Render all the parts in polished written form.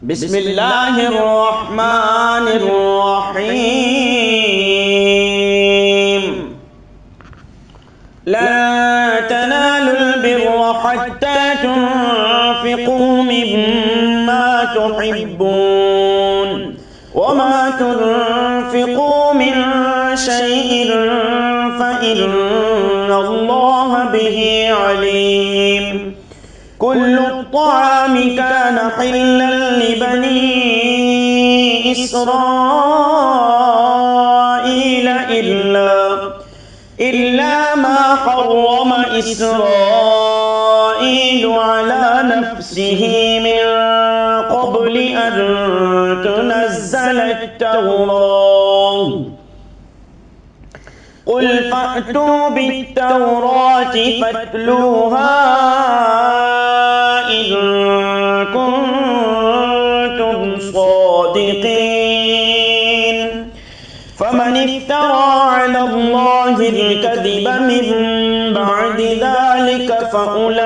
بسم الله الرحمن الرحيم. لا تنالوا البر حتى تنفقوا مما تحبون وما تنفقوا من شيء فإن الله به عليم. كل الطعام كان حلا لبني إسرائيل إلا ما حرم إسرائيل على نفسه من قبل أن تنزل التوراة. قل فأتوا بالتوراة فاتلوها إن كنتم صادقين. فمن افترى على الله الكذب من بعد ذلك فأولئك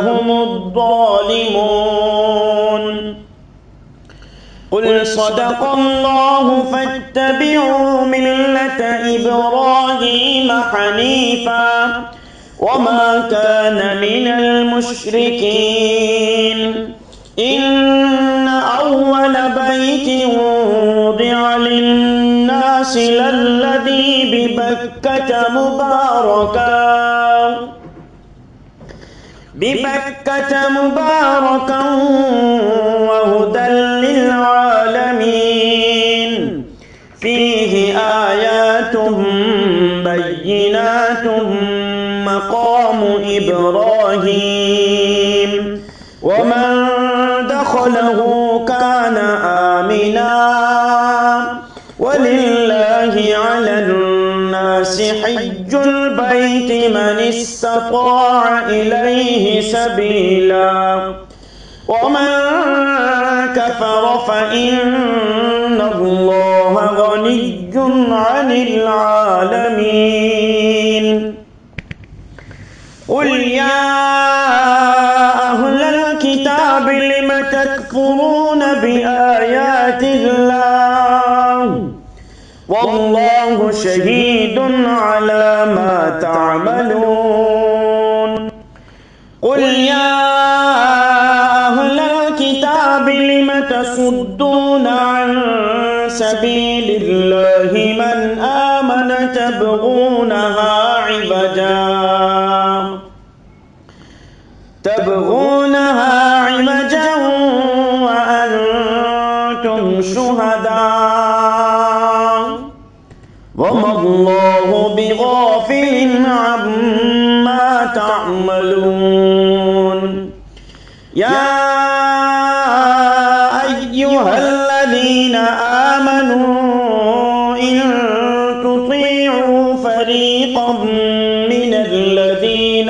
هم الظالمون. قل صدق الله فاتبعوا ملة إبراهيم حنيفا وما كان من المشركين. إن أول بيت وضع للناس للذي ببكة مباركا وهدى للعالمين. فيه آيات بينات مقام إبراهيم ومن دخله كان آمنا. ولله على الناس حج البيت من استطاع إليه سبيلا ومن كفر فإن الله غني عن العالمين. قل يا أهل الكتاب لم تكفرون بآيات الله والله شهيد على ما تعملون. قل يا أهل الكتاب لم تصدون عن سبيل الله من آمن تبغونها عوجا وأنتم شهداء وما الله بغافل عما تعملون. يا أيها الذين آمنوا إن تطيعوا فريقا من الذين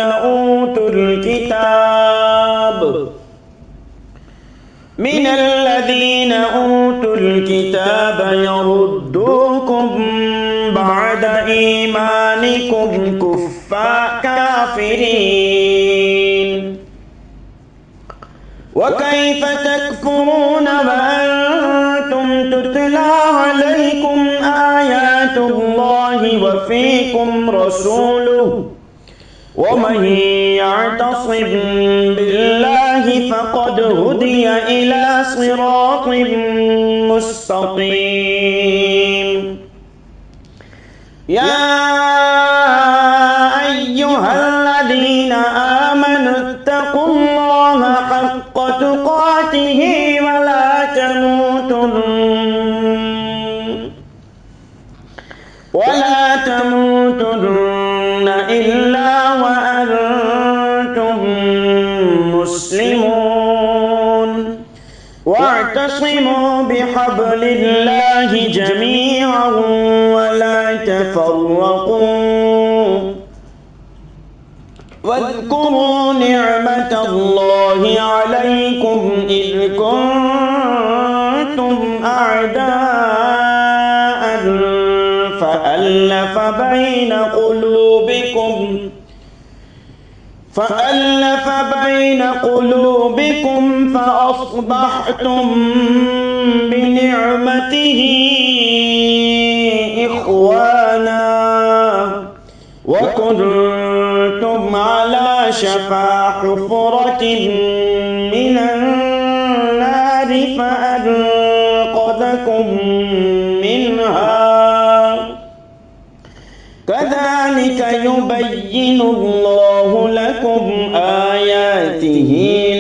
أوتوا الكتاب يردوكم بعد إيمانكم كافرين. وكيف تكفرون وأنتم تتلى عليكم آيات الله وفيكم رسوله ومن يعتصم بالله فقد هدي إلى صراط مستقيم. يا أيها الذين آمنوا اتقوا الله حق تقاته ولا تموتن إلا وأنتم مسلمون. واعتصموا بحبل الله جميعا ولا تفرقوا. واذكروا نعمة الله عليكم إذ كنتم أعداء فألف بين قلوبكم فألف بين قلوبكم فأصبحتم بنعمته إخوانا وكنتم على شفا حفرة من النار فأنقذكم منها كذلك يبين الله لكم آياته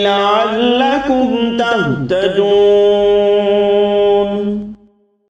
لعلكم تهتدون